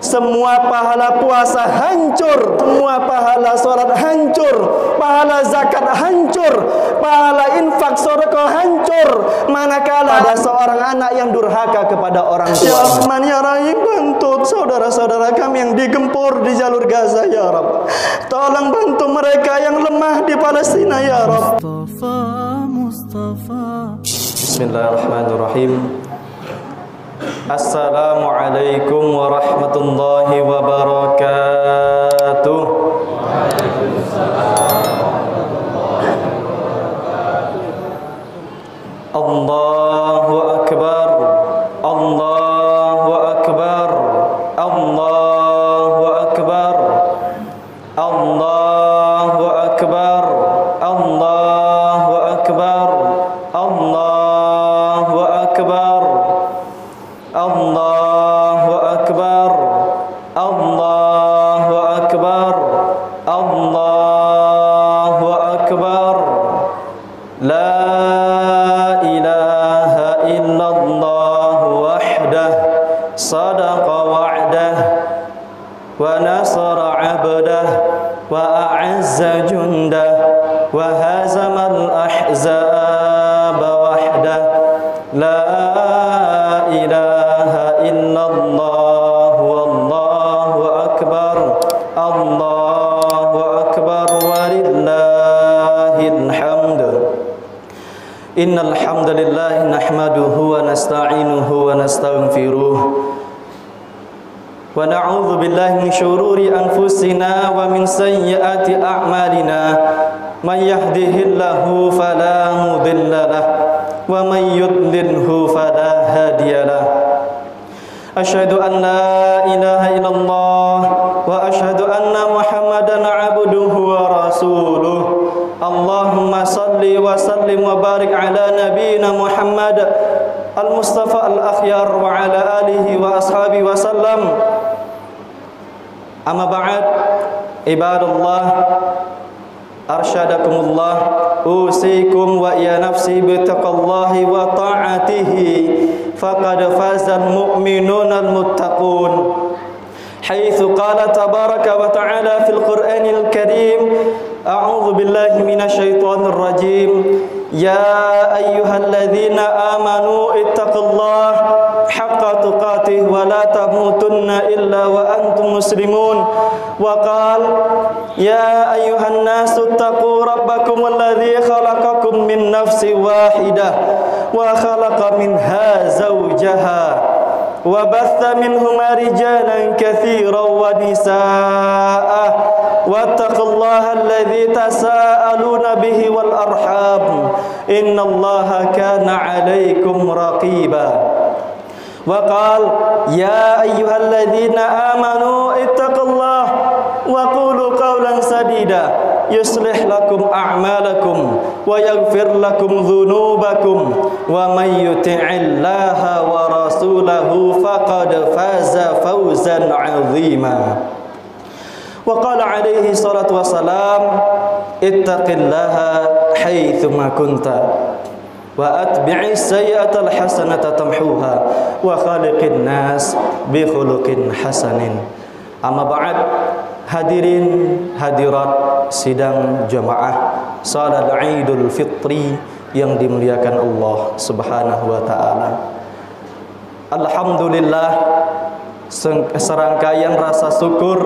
Semua pahala puasa hancur, semua pahala salat hancur, pahala zakat hancur, pahala infak sedekah hancur, manakala ada seorang anak yang durhaka kepada orang tua. Ya Rahman ya Rahim, bantu saudara-saudara kami yang digempur di jalur Gaza ya Rabb. Tolong bantu mereka yang lemah di Palestina ya Rabb. Bismillahirrahmanirrahim. Assalamualaikum warahmatullahi wabarakatuh. Allahu akbar, Allahu akbar, Allahu akbar, Allahu akbar, Allahu akbar, Allahu akbar, Allahu akbar, Allahu akbar, Allahu akbar. La ilaha illallah wahdah, sadaqa wa'dah, wa nasara 'abdah, wa a'azza jundah, wa hazamal ahzaba wahdah. La ilaha illallah wallahu akbar, Allahu akbar, walillahil hamd. Innal hamdalillah nahmaduhu wa nasta'inuhu wa nastaghfiruh wa na'udzu billahi min shururi anfusina wa min sayyiati a'malina. Man yahdihillahu fala mudilla lahu wa man yudlilhu fala hadiya lahu. Asyhadu an la ilaha illallah wa asyhadu anna Muhammadan 'abduhu wa rasuluh. Allahumma salli wa sallim wa barik ala nabiyyina Muhammad al-Mustafa al-akhyar wa ala alihi wa ashabihi wa sallam. Amma ba'd, ibadallah, arsyadakumullah, usikum wa ya nafsi bitaqallahi wa ta'atihi, faqad fazal mu'minunal muttaqun. Haitsu qala tabaraka wa ta'ala fil Qur'anil Karim, a'udzu billahi minasy syaithanir rajim, ya ayyuhalladzina amanu ittaqullaha haqqa tuqatih wa la tamutunna illa wa antum muslimun. Wa qala ya ayyuhan nasu ittaqu rabbakum alladzi khalaqakum min nafsin wahidah wa khalaqa minha zawjaha wa batha minhuma rijalan katsiran wa nisaa wattaqullaha alladzi tasaaluna bihi wal arham innallaha kana 'alaikum raqiba. Wa qala ya ayyuhalladzina amanu ittaqullaha wa qulu qawlan sadida yuslih lakum a'malakum wa yaghfir lakum dhunubakum wa may yuti'illaha wa rasulahu faqad faza fawzan 'azima. Wa qala alaihi salatu wassalam, ittaqillaha haitsuma kunta wa atbi'is sayyi'atal hasanata tamhuha wa khaliqin nas bi khuluqin hasanin. Amma ba'd, hadirin hadirat sidang jamaah salat Idul Fitri yang dimuliakan Allah Subhanahu wa taala. Alhamdulillah, serangkaian rasa syukur,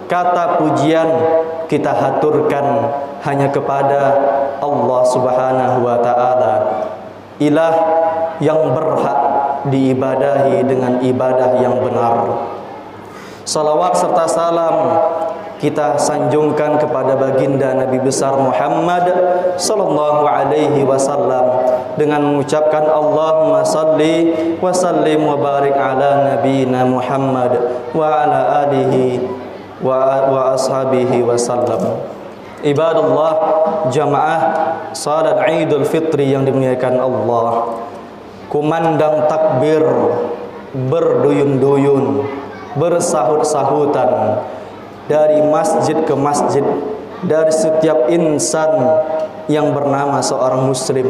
kata pujian kita haturkan hanya kepada Allah Subhanahu wa taala, ilah yang berhak diibadahi dengan ibadah yang benar. Salawat serta salam kita sanjungkan kepada baginda Nabi besar Muhammad sallallahu alaihi wasallam dengan mengucapkan Allahumma salli wa sallim wa barik ala nabiyina Muhammad wa ala alihi wa ashabihi wasallam. Ibadallah, jamaah salat Idul Fitri yang dimuliakan Allah, kumandang takbir berduyun-duyun, bersahut-sahutan dari masjid ke masjid, dari setiap insan yang bernama seorang muslim,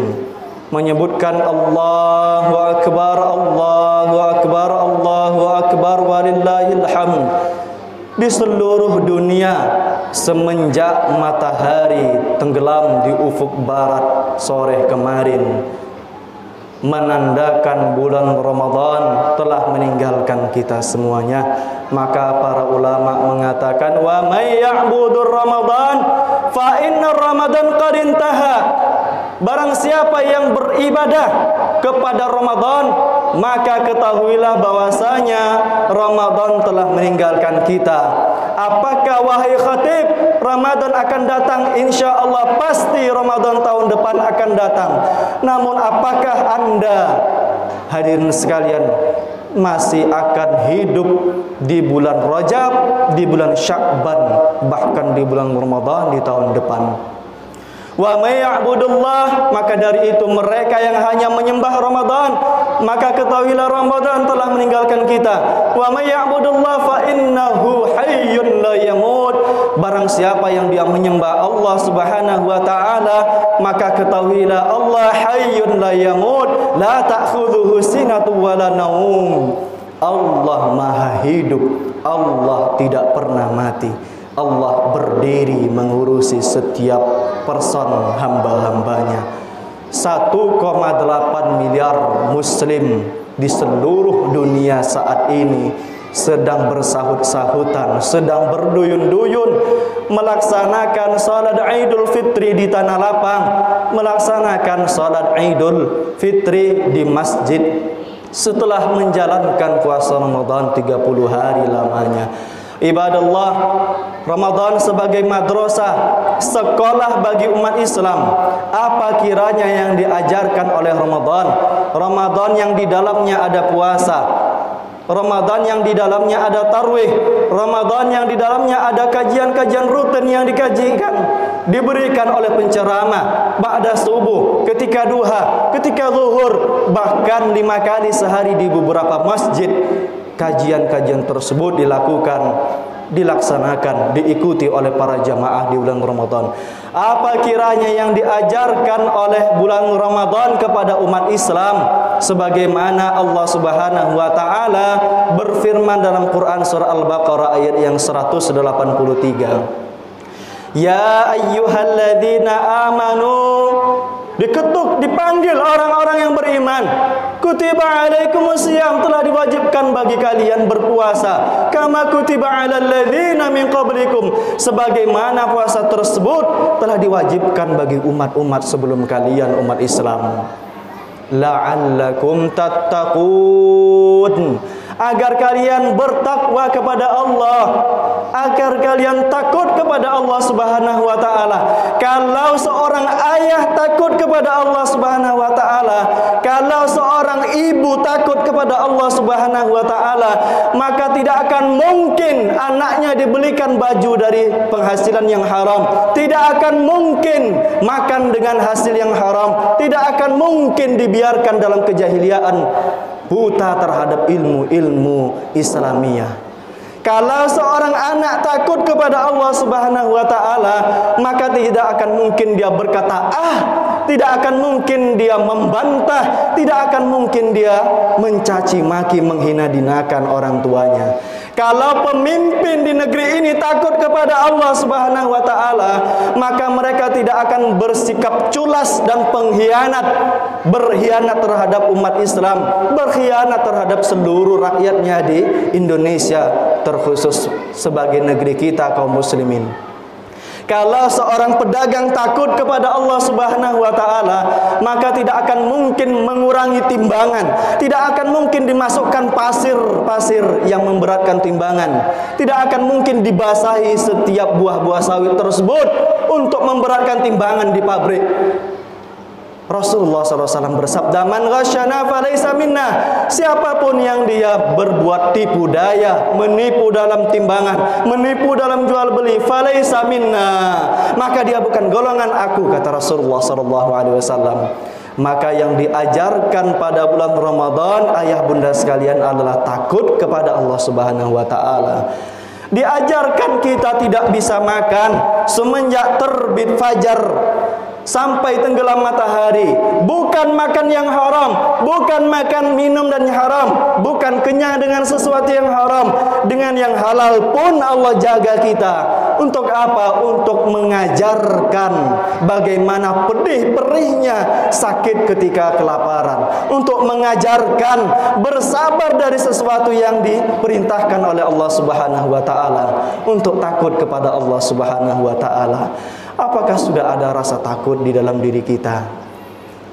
menyebutkan Allahu Akbar, Allahu Akbar, Allahu Akbar, walillahil hamd. Di seluruh dunia semenjak matahari tenggelam di ufuk barat sore kemarin, menandakan bulan Ramadan telah meninggalkan kita semuanya. Maka para ulama mengatakan, wa may ya'budur Ramadan fa inna Ramadan qad intaha. Barang siapa yang beribadah kepada Ramadan, maka ketahuilah bahwasanya Ramadan telah meninggalkan kita. Apakah wahai khatib, Ramadan akan datang? Insya Allah pasti Ramadan tahun depan akan datang. Namun apakah Anda, hadirin sekalian, masih akan hidup di bulan Rajab, di bulan Sya'ban, bahkan di bulan Ramadan di tahun depan? Wa may ya'budullah, maka dari itu mereka yang hanya menyembah Ramadan, maka ketahuilah Ramadan telah meninggalkan kita. Wa may ya'budullah fa innahu hayyun la yamut. Barang siapa yang dia menyembah Allah Subhanahu wa taala, maka ketahuilah Allah hayyun la yamut, la ta'khudhuhu sinatun wa la naum. Allah Maha hidup, Allah tidak pernah mati. Allah berdiri mengurusi setiap person hamba-hambanya. 1,8 miliar muslim di seluruh dunia saat ini sedang bersahut-sahutan, sedang berduyun-duyun melaksanakan salat Idul Fitri di tanah lapang, melaksanakan salat Idul Fitri di masjid setelah menjalankan puasa Ramadan 30 hari lamanya. Ibadallah, Ramadan sebagai madrasah, sekolah bagi umat Islam. Apa kiranya yang diajarkan oleh Ramadan? Ramadan yang di dalamnya ada puasa, Ramadan yang di dalamnya ada tarwih, Ramadan yang di dalamnya ada kajian-kajian rutin yang dikajikan, diberikan oleh penceramah ba'da subuh, ketika duha, ketika zuhur, bahkan 5 kali sehari di beberapa masjid. Kajian-kajian tersebut dilaksanakan, diikuti oleh para jamaah di bulan Ramadan. Apa kiranya yang diajarkan oleh bulan Ramadan kepada umat Islam, sebagaimana Allah Subhanahu wa taala berfirman dalam Quran surah Al-Baqarah ayat yang 183. Ya ayyuhalladzina amanu, diketuk, dipanggil orang-orang yang beriman. Kutiba alaikumusiyam, telah diwajibkan bagi kalian berpuasa. Kama kutiba alal ladzina min qablikum, sebagaimana puasa tersebut telah diwajibkan bagi umat-umat sebelum kalian, umat Islam. La'allakum tattaqun, agar kalian bertakwa kepada Allah, agar kalian takut kepada Allah Subhanahu wa taala. Kalau seorang ayah takut kepada Allah Subhanahu wa taala, kalau seorang ibu takut kepada Allah Subhanahu wa taala, maka tidak akan mungkin anaknya dibelikan baju dari penghasilan yang haram, tidak akan mungkin makan dengan hasil yang haram, tidak akan mungkin dibiarkan dalam kejahiliaan, buta terhadap ilmu Islamiyah. Kalau seorang anak takut kepada Allah Subhanahu wa taala, maka tidak akan mungkin dia berkata tidak akan mungkin dia membantah, tidak akan mungkin dia mencaci maki, menghina dinakan orang tuanya. Kalau pemimpin di negeri ini takut kepada Allah Subhanahu wa taala, maka mereka tidak akan bersikap culas dan pengkhianat, berkhianat terhadap umat Islam, berkhianat terhadap seluruh rakyatnya di Indonesia, terkhusus sebagai negeri kita kaum muslimin. Kalau seorang pedagang takut kepada Allah Subhanahu wa taala, maka tidak akan mungkin mengurangi timbangan, tidak akan mungkin dimasukkan pasir-pasir yang memberatkan timbangan, tidak akan mungkin dibasahi setiap buah-buah sawit tersebut untuk memberatkan timbangan di pabrik. Rasulullah SAW bersabda, man ghasyana falaysa minna, siapapun yang dia berbuat tipu daya, menipu dalam timbangan, menipu dalam jual beli, falaysa minna, maka dia bukan golongan aku, kata Rasulullah SAW. Maka yang diajarkan pada bulan Ramadan, ayah bunda sekalian, adalah takut kepada Allah Subhanahu wa taala. Diajarkan kita tidak bisa makan semenjak terbit fajar. sampai tenggelam matahari, bukan makan yang haram, bukan makan minum dan yang haram, bukan kenyang dengan sesuatu yang haram, dengan yang halal pun Allah jaga kita. Untuk apa? Untuk mengajarkan bagaimana pedih-perihnya sakit ketika kelaparan, untuk mengajarkan bersabar dari sesuatu yang diperintahkan oleh Allah Subhanahu wa taala, untuk takut kepada Allah Subhanahu wa taala. Apakah sudah ada rasa takut di dalam diri kita?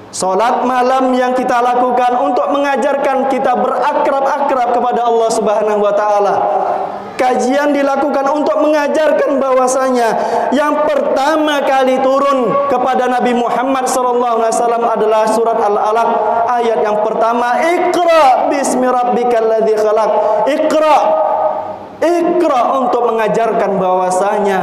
Salat malam yang kita lakukan untuk mengajarkan kita berakrab-akrab kepada Allah Subhanahu wa taala. Kajian dilakukan untuk mengajarkan bahwasanya yang pertama kali turun kepada Nabi Muhammad sallallahu alaihi wasallam adalah surat Al-Alaq, ayat yang pertama, Iqra bismi rabbikal ladzi khalaq. Iqra untuk mengajarkan bahwasanya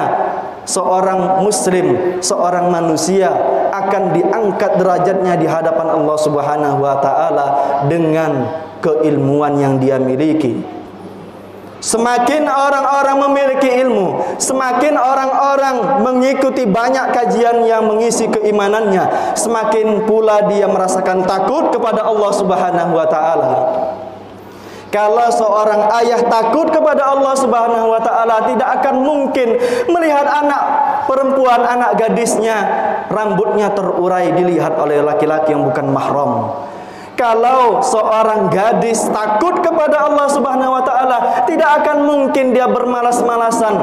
seorang muslim, seorang manusia akan diangkat derajatnya di hadapan Allah Subhanahu wa taala dengan keilmuan yang dia miliki. Semakin orang-orang memiliki ilmu, semakin orang-orang mengikuti banyak kajian yang mengisi keimanannya, semakin pula dia merasakan takut kepada Allah Subhanahu wa taala. Kalau seorang ayah takut kepada Allah Subhanahu wa taala, tidak akan mungkin melihat anak perempuan, anak gadisnya rambutnya terurai dilihat oleh laki-laki yang bukan mahram. Kalau seorang gadis takut kepada Allah Subhanahu wa taala, tidak akan mungkin dia bermalas-malasan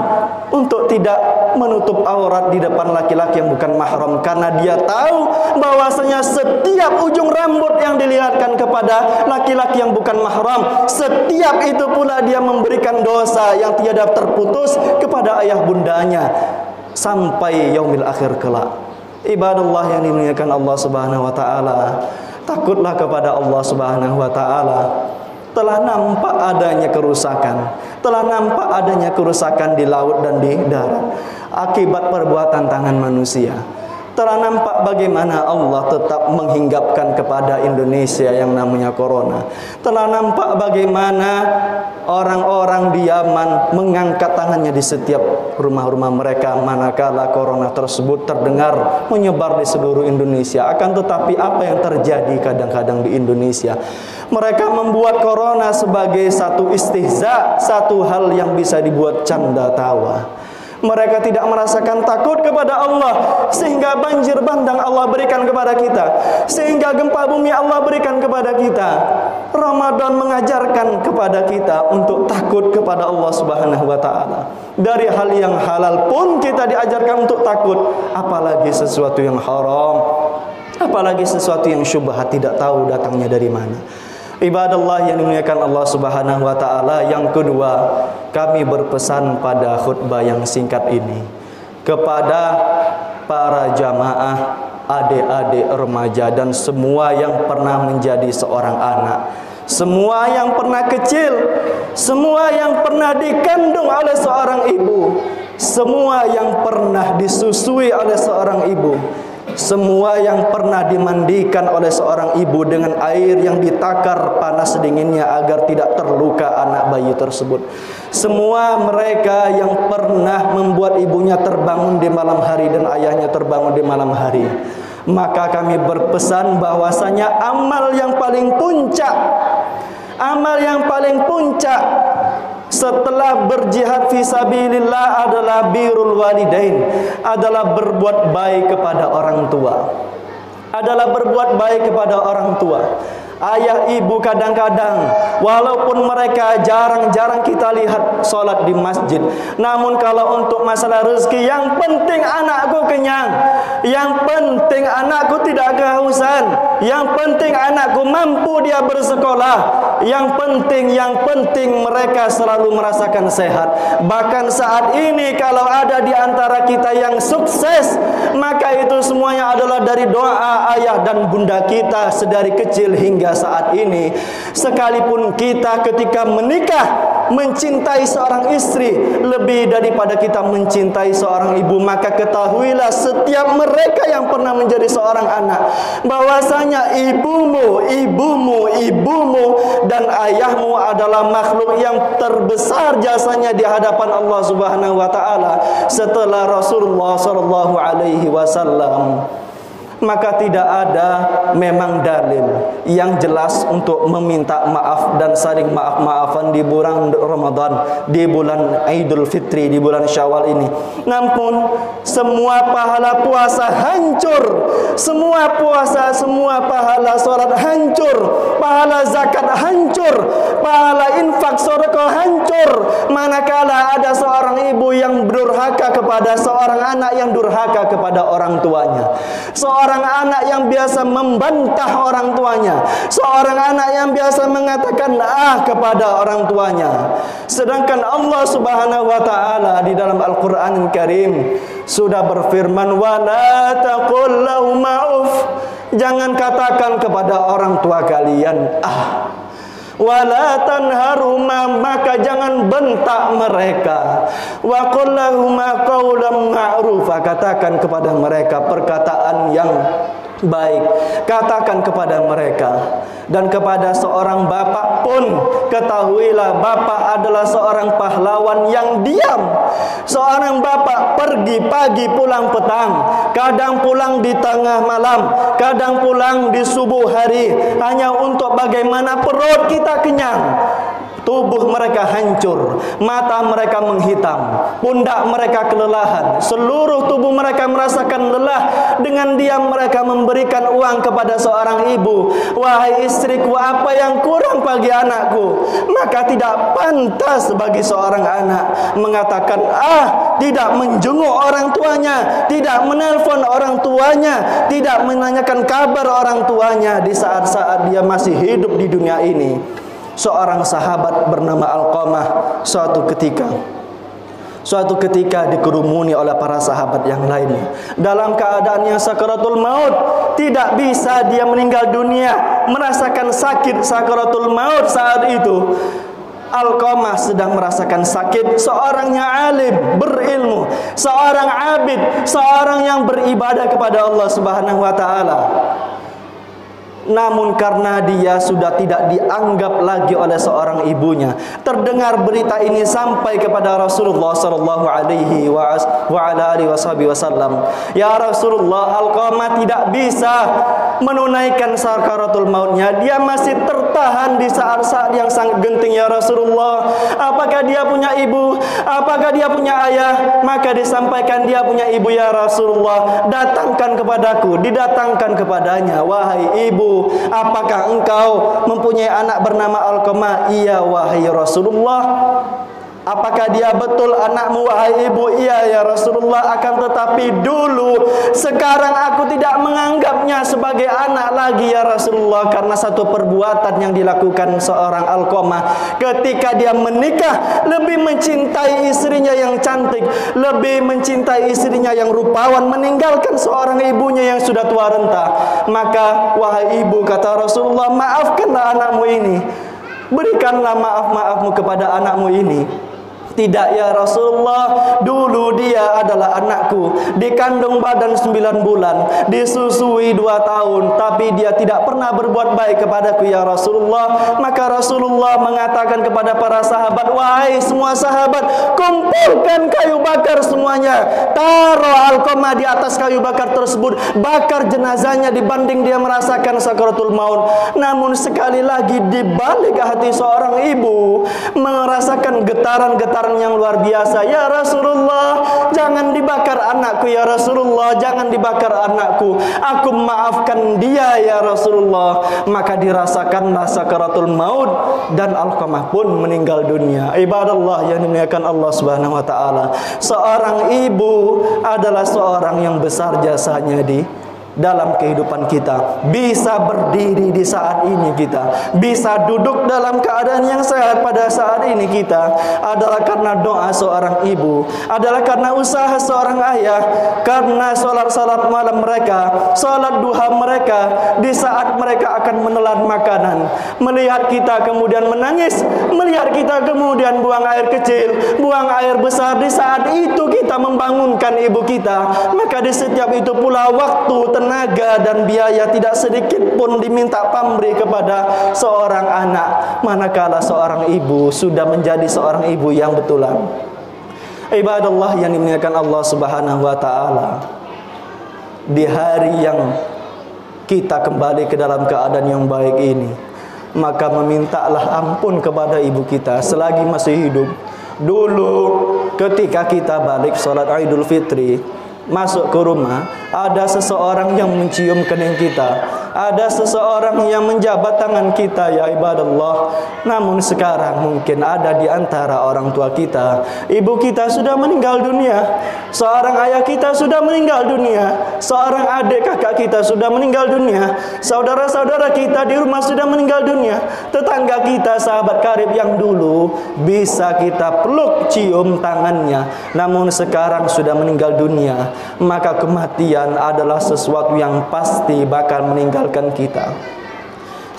untuk tidak menutup aurat di depan laki-laki yang bukan mahram, karena dia tahu bahwasanya setiap ujung rambut yang dilihatkan kepada laki-laki yang bukan mahram, setiap itu pula dia memberikan dosa yang tiada terputus kepada ayah bundanya sampai yaumil akhir kelak. Ibadallah yang dimuliakan Allah Subhanahu wa taala, takutlah kepada Allah Subhanahu wa taala. Telah nampak adanya kerusakan, telah nampak adanya kerusakan di laut dan di darat akibat perbuatan tangan manusia. Telah nampak bagaimana Allah tetap menghinggapkan kepada Indonesia yang namanya corona. Telah nampak bagaimana orang-orang di Yaman mengangkat tangannya di setiap rumah-rumah mereka manakala corona tersebut terdengar menyebar di seluruh Indonesia. Akan tetapi apa yang terjadi kadang-kadang di Indonesia? Mereka membuat corona sebagai satu istihza, satu hal yang bisa dibuat canda tawa. Mereka tidak merasakan takut kepada Allah, sehingga banjir bandang Allah berikan kepada kita, sehingga gempa bumi Allah berikan kepada kita. Ramadan mengajarkan kepada kita untuk takut kepada Allah Subhanahu wa taala. Dari hal yang halal pun kita diajarkan untuk takut, apalagi sesuatu yang haram, apalagi sesuatu yang syubhat tidak tahu datangnya dari mana. Ibadallah yang dimuliakan Allah Subhanahu wa taala, yang kedua, kami berpesan pada khutbah yang singkat ini kepada para jamaah, adik-adik remaja dan semua yang pernah menjadi seorang anak, semua yang pernah kecil, semua yang pernah dikandung oleh seorang ibu, semua yang pernah disusui oleh seorang ibu, semua yang pernah dimandikan oleh seorang ibu dengan air yang ditakar panas dinginnya agar tidak terluka anak bayi tersebut. Semua mereka yang pernah membuat ibunya terbangun di malam hari dan ayahnya terbangun di malam hari. Maka kami berpesan bahwasanya amal yang paling puncak, amal yang paling puncak setelah berjihad fisabilillah adalah birrul walidain, adalah berbuat baik kepada orang tua, adalah berbuat baik kepada orang tua. Ayah ibu kadang-kadang walaupun mereka jarang-jarang kita lihat sholat di masjid, namun kalau untuk masalah rezeki, yang penting anakku kenyang, yang penting anakku tidak kehausan, yang penting anakku mampu dia bersekolah, yang penting mereka selalu merasakan sehat. Bahkan saat ini kalau ada di antara kita yang sukses, maka itu semuanya adalah dari doa ayah dan bunda kita sedari kecil hingga saat ini. Sekalipun kita ketika menikah mencintai seorang istri lebih daripada kita mencintai seorang ibu, maka ketahuilah setiap mereka yang pernah menjadi seorang anak bahwasanya ibumu dan ayahmu adalah makhluk yang terbesar jasanya di hadapan Allah Subhanahu wa taala setelah Rasulullah sallallahu alaihi wasallam. maka tidak ada memang dalil yang jelas untuk meminta maaf dan saling maaf-maafan di bulan Ramadan, di bulan Idul Fitri, di bulan Syawal ini. Namun semua pahala puasa hancur, semua puasa, semua pahala salat hancur, pahala zakat hancur, pahala infak sedekah hancur, manakala ada seorang ibu yang durhaka kepada seorang anak yang durhaka kepada orang tuanya, seorang anak yang biasa membantah orang tuanya, seorang anak yang biasa mengatakan kepada orang tuanya. Sedangkan Allah Subhanahu wa taala di dalam Al-Qur'an Karim sudah berfirman, wala taqul lahum ma'uf, jangan katakan kepada orang tua kalian wala tanharuma, maka jangan bentak mereka. Wa qul lahum qawlan ma'rufa, katakan kepada mereka perkataan yang baik, katakan kepada mereka. Dan kepada seorang bapak pun, ketahuilah bapak adalah seorang pahlawan yang diam. Seorang bapak pergi pagi pulang petang, kadang pulang di tengah malam, kadang pulang di subuh hari, hanya untuk bagaimana perut kita kenyang, tubuh mereka hancur, mata mereka menghitam, pundak mereka kelelahan, seluruh tubuh mereka merasakan lelah. Dengan diam mereka memberikan uang kepada seorang ibu, wahai istriku, apa yang kurang bagi anakku? Maka tidak pantas bagi seorang anak mengatakan tidak menjenguk orang tuanya, tidak menelpon orang tuanya, tidak menanyakan kabar orang tuanya di saat-saat dia masih hidup di dunia ini. Seorang sahabat bernama Alqamah suatu ketika dikerumuni oleh para sahabat yang lainnya dalam keadaan yang sakaratul maut. Tidak bisa dia meninggal dunia, merasakan sakit sakaratul maut saat itu. Alqamah sedang merasakan sakit, seorang yang alim, berilmu, seorang abid, seorang yang beribadah kepada Allah Subhanahu wa taala. Namun karena dia sudah tidak dianggap lagi oleh seorang ibunya, terdengar berita ini sampai kepada Rasulullah sallallahu alaihi wasallam. Ya Rasulullah, Alqamah tidak bisa menunaikan sakaratul mautnya. Dia masih tertahan di saat-saat yang sangat genting. Ya Rasulullah, apakah dia punya ibu? Apakah dia punya ayah? Maka disampaikan dia punya ibu. Ya Rasulullah, datangkan kepadaku. Didatangkan kepadanya, wahai ibu, apakah engkau mempunyai anak bernama Alqamah? Iya wahai Rasulullah. Apakah dia betul anakmu wahai ibu? Iya ya Rasulullah, akan tetapi dulu, sekarang aku tidak menganggapnya sebagai anak lagi ya Rasulullah, karena satu perbuatan yang dilakukan seorang Alqamah ketika dia menikah, lebih mencintai istrinya yang cantik, lebih mencintai istrinya yang rupawan, meninggalkan seorang ibunya yang sudah tua renta. Maka wahai ibu, kata Rasulullah, maafkanlah anakmu ini, berikanlah maaf-maafmu kepada anakmu ini. Tidak ya Rasulullah, dulu dia adalah anakku, dikandung badan 9 bulan, disusui 2 tahun, tapi dia tidak pernah berbuat baik kepadaku ya Rasulullah. Maka Rasulullah mengatakan kepada para sahabat, wahai semua sahabat, kumpulkan kayu bakar semuanya, taruh Alqamah di atas kayu bakar tersebut, bakar jenazahnya dibanding dia merasakan sakaratul maut. Namun sekali lagi, di balik hati seorang ibu merasakan getaran-getaran yang luar biasa. Ya Rasulullah, jangan dibakar anakku ya Rasulullah, jangan dibakar anakku, aku maafkan dia ya Rasulullah. Maka dirasakanlah sakaratul maut dan Alqamah pun meninggal dunia. Ibadallah yang dimuliakan Allah Subhanahu wa taala, seorang ibu adalah seorang yang besar jasanya di dalam kehidupan kita. Bisa berdiri di saat ini kita, bisa duduk dalam keadaan yang sehat pada saat ini kita, adalah karena doa seorang ibu, adalah karena usaha seorang ayah, karena salat malam mereka, salat duha mereka, di saat mereka akan menelan makanan, melihat kita kemudian menangis, melihat kita kemudian buang air kecil, buang air besar. Di saat itu kita membangunkan ibu kita. Maka di setiap itu pula waktu, tenaga dan biaya tidak sedikit pun diminta pamrih kepada seorang anak, manakala seorang ibu sudah menjadi seorang ibu yang betulan. Ibadallah yang dimuliakan Allah Subhanahu wa taala, di hari yang kita kembali ke dalam keadaan yang baik ini, maka memintalah ampun kepada ibu kita selagi masih hidup. Dulu ketika kita balik sholat Idul Fitri, masuk ke rumah, ada seseorang yang mencium kening kita, ada seseorang yang menjabat tangan kita, ya ibadallah. Namun sekarang mungkin ada di antara orang tua kita, ibu kita sudah meninggal dunia, seorang ayah kita sudah meninggal dunia, seorang adik kakak kita sudah meninggal dunia, saudara-saudara kita di rumah sudah meninggal dunia, tetangga kita, sahabat karib yang dulu bisa kita peluk cium tangannya, namun sekarang sudah meninggal dunia. Maka kematian adalah sesuatu yang pasti bakal meninggalkan kita.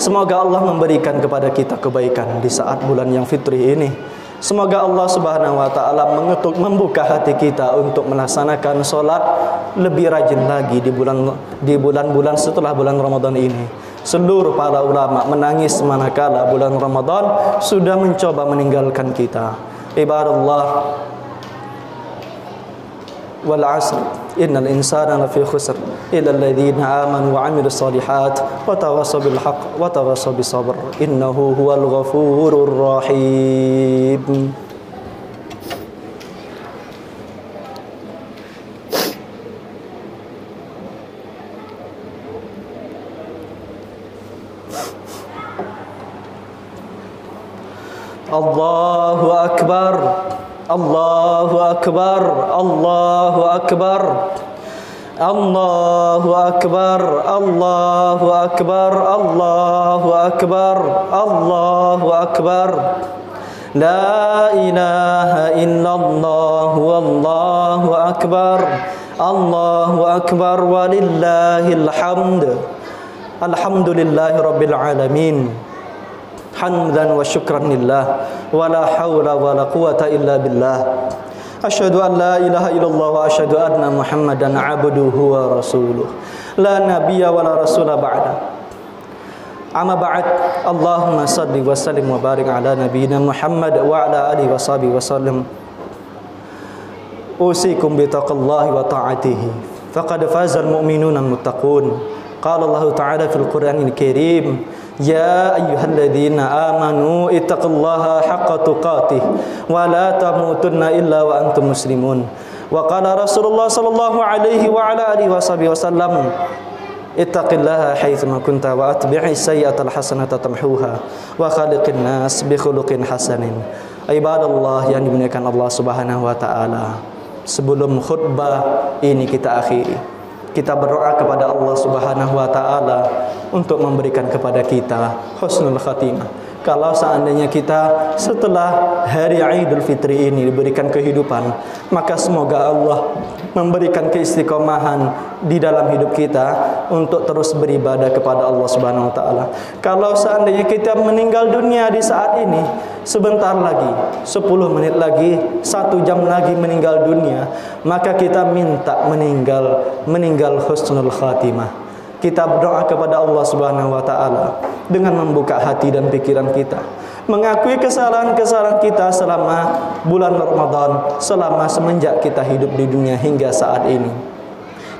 Semoga Allah memberikan kepada kita kebaikan di saat bulan yang fitri ini. Semoga Allah Subhanahu wa taala membuka hati kita untuk melaksanakan solat lebih rajin lagi di bulan-bulan setelah bulan Ramadan ini. Seluruh para ulama menangis manakala bulan Ramadan sudah mencoba meninggalkan kita. Ibadallah, wal 'asr innal insana lafi khusr illa alladziina aamanu wa 'amilus shalihat wa tawassaw bil haqq wa tawassaw bis sabr innahu huwal ghafurur rahim. Allahu akbar, Allahu akbar, Allahu akbar, Allahu akbar, Allahu akbar, Allahu akbar, Allahu akbar. La ilaha illallah wallahu akbar, Allahu akbar walillahil hamd. Alhamdulillahi rabbil alamin. Hamdan wa syukran lillah, wa la hawla wa la quwata illa billah. Asyhadu an la ilaha illallah wa asyhadu anna Muhammadan abduhu wa rasuluh. La nabiyya wa la rasula ba'da. Amma ba'd. Allahumma salli wa sallim wa barik ala nabiyyina Muhammad wa ala alihi wa sahbihi wa sallam. Usikum bi taqwallahi wa ta'atihi. Faqad faza al-mu'minuna al-muttaqun. Qala Allah ta'ala fil Qur'anil Karim, ya ayyuhalladzina amanu ittaqullaha haqqa tuqatih wa la tamutunna illa wa antum muslimun. Wa qala Rasulullah sallallahu alaihi wa ala alihi wasallam, ittaqillaha haitsu ma kunta wa atbi'is sayyi'atal hasanata tamhuha wa khaliqin nas bi khuluqin hasanin. Ibadallah yang dimuliakan Allah Subhanahu wa taala, sebelum khutbah ini kita akhiri, kita berdoa kepada Allah Subhanahu wa taala untuk memberikan kepada kita husnul khatimah. Kalau seandainya kita setelah hari Idul Fitri ini diberikan kehidupan, maka semoga Allah memberikan keistiqomahan di dalam hidup kita untuk terus beribadah kepada Allah Subhanahu wa taala. Kalau seandainya kita meninggal dunia di saat ini, sebentar lagi, 10 menit lagi, 1 jam lagi meninggal dunia, maka kita minta meninggal husnul khatimah. Kita berdoa kepada Allah Subhanahu wa taala dengan membuka hati dan pikiran kita, mengakui kesalahan-kesalahan kita selama bulan Ramadan, selama semenjak kita hidup di dunia hingga saat ini.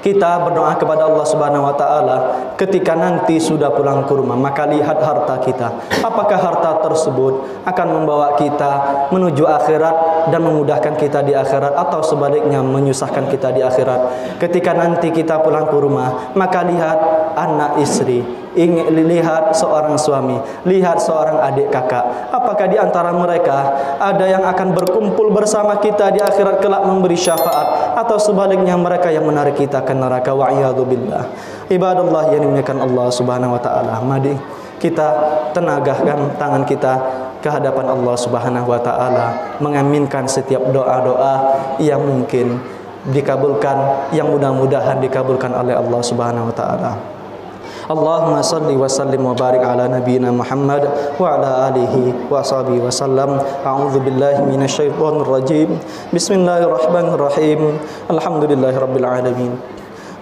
Kita berdoa kepada Allah Subhanahu wa taala ketika nanti sudah pulang ke rumah, maka lihat harta kita. Apakah harta tersebut akan membawa kita menuju akhirat dan memudahkan kita di akhirat, atau sebaliknya menyusahkan kita di akhirat? Ketika nanti kita pulang ke rumah, maka lihat anak istri, lihat seorang suami, lihat seorang adik kakak. Apakah di antara mereka ada yang akan berkumpul bersama kita di akhirat kelak memberi syafaat, atau sebaliknya mereka yang menarik kita ke neraka, wa'iyadzubillah. Ibadallah yang dimuliakan Allah Subhanahu wa taala, mari kita tenagakan tangan kita ke hadapan Allah Subhanahu wa taala, mengaminkan setiap doa-doa yang mungkin dikabulkan, yang mudah-mudahan dikabulkan oleh Allah Subhanahu wa taala. Allahumma salli wa sallim wa barik ala nabiyyina Muhammad wa ala alihi wa sahbihi wa sallam. A'udzu billahi minasy syaithanir rajim. Bismillahirrahmanirrahim. Alhamdulillahirabbil alamin.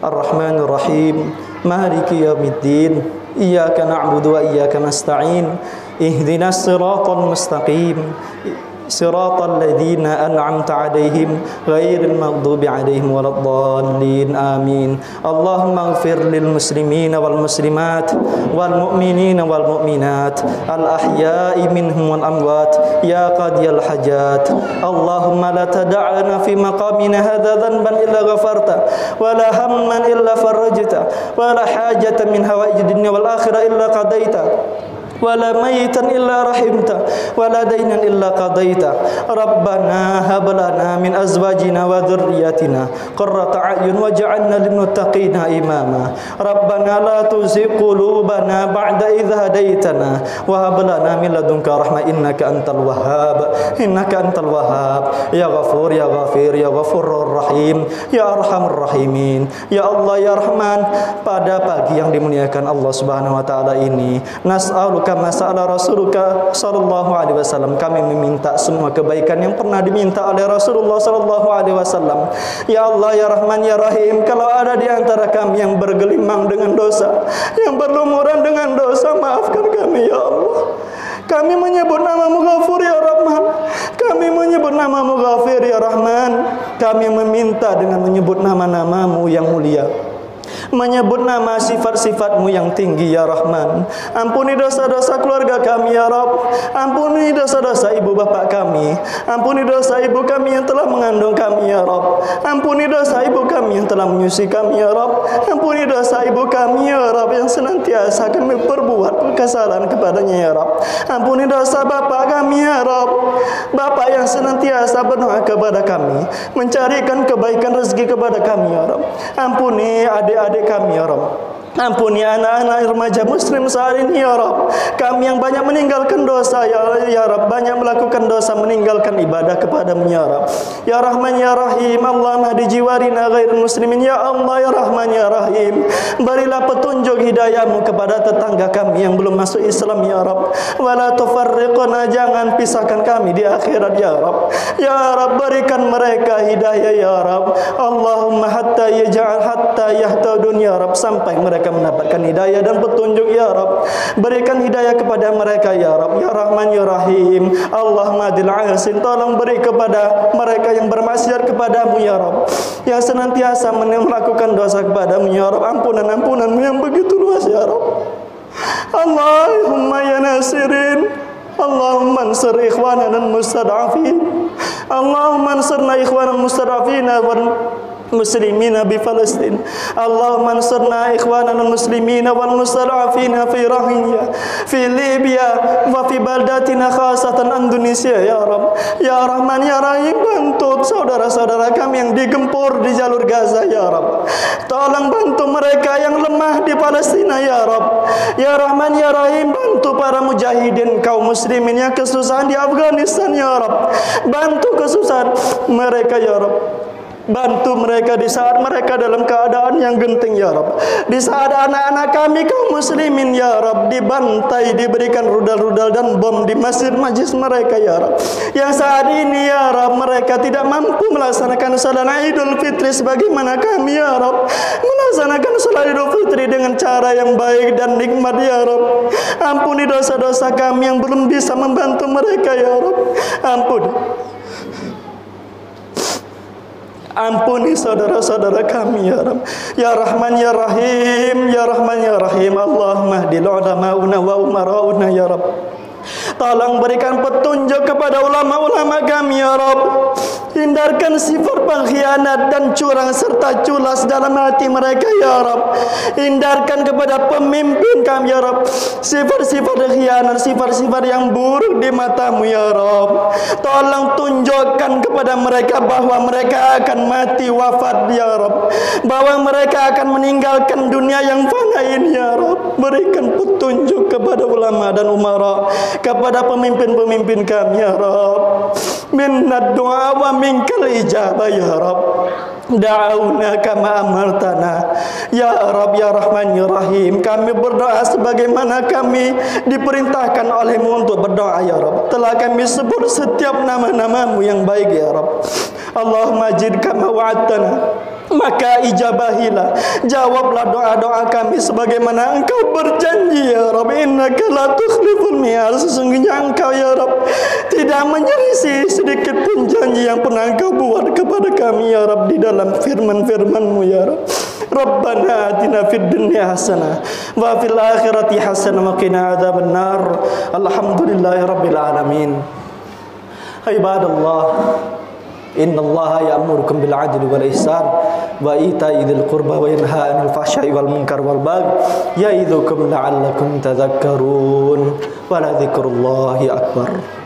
Ar-Rahmanir Rahim. Maliki yaumiddin. Iyyaka na'budu wa iyyaka nasta'in. Ihdinas siratal mustaqim. siratal ladzina an'amta 'alaihim ghairil maghdubi 'alaihim waladdallin. Amin. Allahumma ighfir lil muslimina wal muslimat wal mu'minina wal mu'minat al ahya'i minhum wal amwat ya qadiyal hajat. Allahumma la tad'alna fi maqamina hadza dhanban illa ghafarta wa la hamman illa farajta wa la hajatan min hawaijid dunya wal akhirah illa qadaita wala mayitan illa rahimta wala dainan illa qadaita. Rabbana hab lana min azwajina wa dhurriyyatina qurrata a'yun waj'alna lil muttaqina imama. Rabbana la tuzigh qulubana ba'da idh hadaitana wa hab lana min ladunka rahmah innaka antal wahhab ya ghafur ya ghafir ya ghafurur rahim ya arhamur rahimin. Ya Allah ya Rahman, pada pagi yang dimuliakan Allah Subhanahu wa taala ini, nas'aluka kama sa'ala Rasulullah sallallahu alaihi wasallam, kami meminta semua kebaikan yang pernah diminta oleh Rasulullah sallallahu alaihi wasallam. Ya Allah ya Rahman ya Rahim, kalau ada di antara kami yang bergelimang dengan dosa, yang berlumuran dengan dosa, maafkan kami ya Allah. Kami menyebut namamu Ghafur ya Rahman, kami menyebut namamu Ghafir ya Rahman. Kami meminta dengan menyebut nama-namamu yang mulia, menyebut nama sifat-sifatmu yang tinggi ya Rahman. Ampuni dosa-dosa keluarga kami ya Rabb. Ampuni dosa-dosa ibu bapa kami. Ampuni dosa ibu kami yang telah mengandung kami ya Rabb. Ampuni dosa ibu kami yang telah menyusui kami ya Rabb. Ampuni dosa ibu kami ya Rabb yang senantiasa kami berbuat kesalahan kepadanya ya Rabb. Ampuni dosa bapa kami ya Rabb. Bapa yang senantiasa berdoa kepada kami, mencarikan kebaikan rezeki kepada kami ya Rabb. Ampuni adik-adik kami ya Rabb. Ampuni anak-anak remaja muslim saat ini ya Rabb. Kami yang banyak meninggalkan dosa ya Rabb, banyak melakukan dosa, meninggalkan ibadah kepadamu ya Rabb. Ya Rahman ya Rahim, Allahumma hdi jiwarina ghairil muslimin ya Allah ya Rahman ya Rahim. Berilah petunjuk hidayahmu kepada tetangga kami yang belum masuk Islam ya Rabb. Wala tufarriqna, jangan pisahkan kami di akhirat ya Rabb. Ya Rabb, berikan mereka hidayah ya Rabb. Allahumma hatta yahtadun ya Rabb, sampai mereka mendapatkan hidayah dan petunjuk ya Rabb. Berikan hidayah kepada mereka ya Rabb. Ya Rahman ya Rahim, Allahumma adil asin, tolong beri kepada mereka yang bermaksiat kepadamu ya Rabb, yang senantiasa melakukan dosa kepadamu ya Rabb. Ampunan-ampunanmu yang begitu luas ya Rabb. Allahumma ya nasirin, Allahumma ansur ikhwanana mustad'afin, Allahumma ansurna ikhwanana mustad'afin muslimina bi Palestin. Allahumma ansurna ikhwanana muslimina wal mustad'afina fi Rohingya, fi Libya wa fi baldatina khasatan Indonesia ya Rabb. Ya Rahman ya Rahim, bantu saudara-saudara kami yang digempur di jalur Gaza ya Rabb. Tolong bantu mereka yang lemah di Palestina ya Rabb. Ya Rahman ya Rahim, bantu para mujahidin kaum muslimin yang kesusahan di Afghanistan ya Rabb. Bantu kesusahan mereka ya Rabb. Bantu mereka di saat mereka dalam keadaan yang genting ya Rabb. Di saat anak-anak kami kaum muslimin ya Rabb dibantai, diberikan rudal-rudal dan bom di masjid-masjid mereka ya Rabb. Yang saat ini ya Rabb mereka tidak mampu melaksanakan salat Idul Fitri sebagaimana kami ya Rabb melaksanakan salat Idul Fitri dengan cara yang baik dan nikmat ya Rabb. Ampuni dosa-dosa kami yang belum bisa membantu mereka ya Rabb. Ampuni saudara-saudara kami ya Rabb. Ya Rahman ya Rahim, ya Rahman ya Rahim, Allahumma hdil ulama'una wa umara'una ya Rabb. Tolong berikan petunjuk kepada ulama-ulama kami ya Rabb. Hindarkan sifat pengkhianat dan curang serta culas dalam hati mereka ya Rabb. Hindarkan kepada pemimpin kami ya Rabb sifat-sifat khianat, sifat-sifat yang buruk di matamu ya Rabb. Tolong tunjukkan kepada mereka bahwa mereka akan mati wafat ya Rabb, bahwa mereka akan meninggalkan dunia yang fana ini ya Rabb. Berikan petunjuk kepada ulama dan umara, kepada pemimpin-pemimpin kami ya Rabb. Minnad du'a wa minkal ijabah ya Rabb. Da'auna kama amartana ya Rabb ya Rahman ya Rahim. Kami berdoa sebagaimana kami diperintahkan olehmu untuk berdoa ya Rabb. Telah kami sebut setiap nama-namamu yang baik ya Rabb. Allahumma jid kama wa'adtana, maka ijabahilah, jawablah doa-doa kami sebagaimana engkau berjanji ya Rabb. Innaka la tukhliful mi'ad, sesungguhnya engkau ya Rabb tidak menyelisih sedikit pun janji yang pernah Engkau buat kepada kami ya Rabb di dalam firman-firman-Mu ya Rabb. Rabbana atina fid dunya hasanah wa fil akhirati hasanah wa qina adzabannar. Alhamdulillahirabbil alamin. Ibadallah, innallaha ya'murukum bil 'adli wal ihsan wa ita'i dzil qurba wa yanha 'anil fahsya'i wal munkar wal baghi ya'idzukum la'allakum tadhakkarun. Wa la dzikrullahi akbar.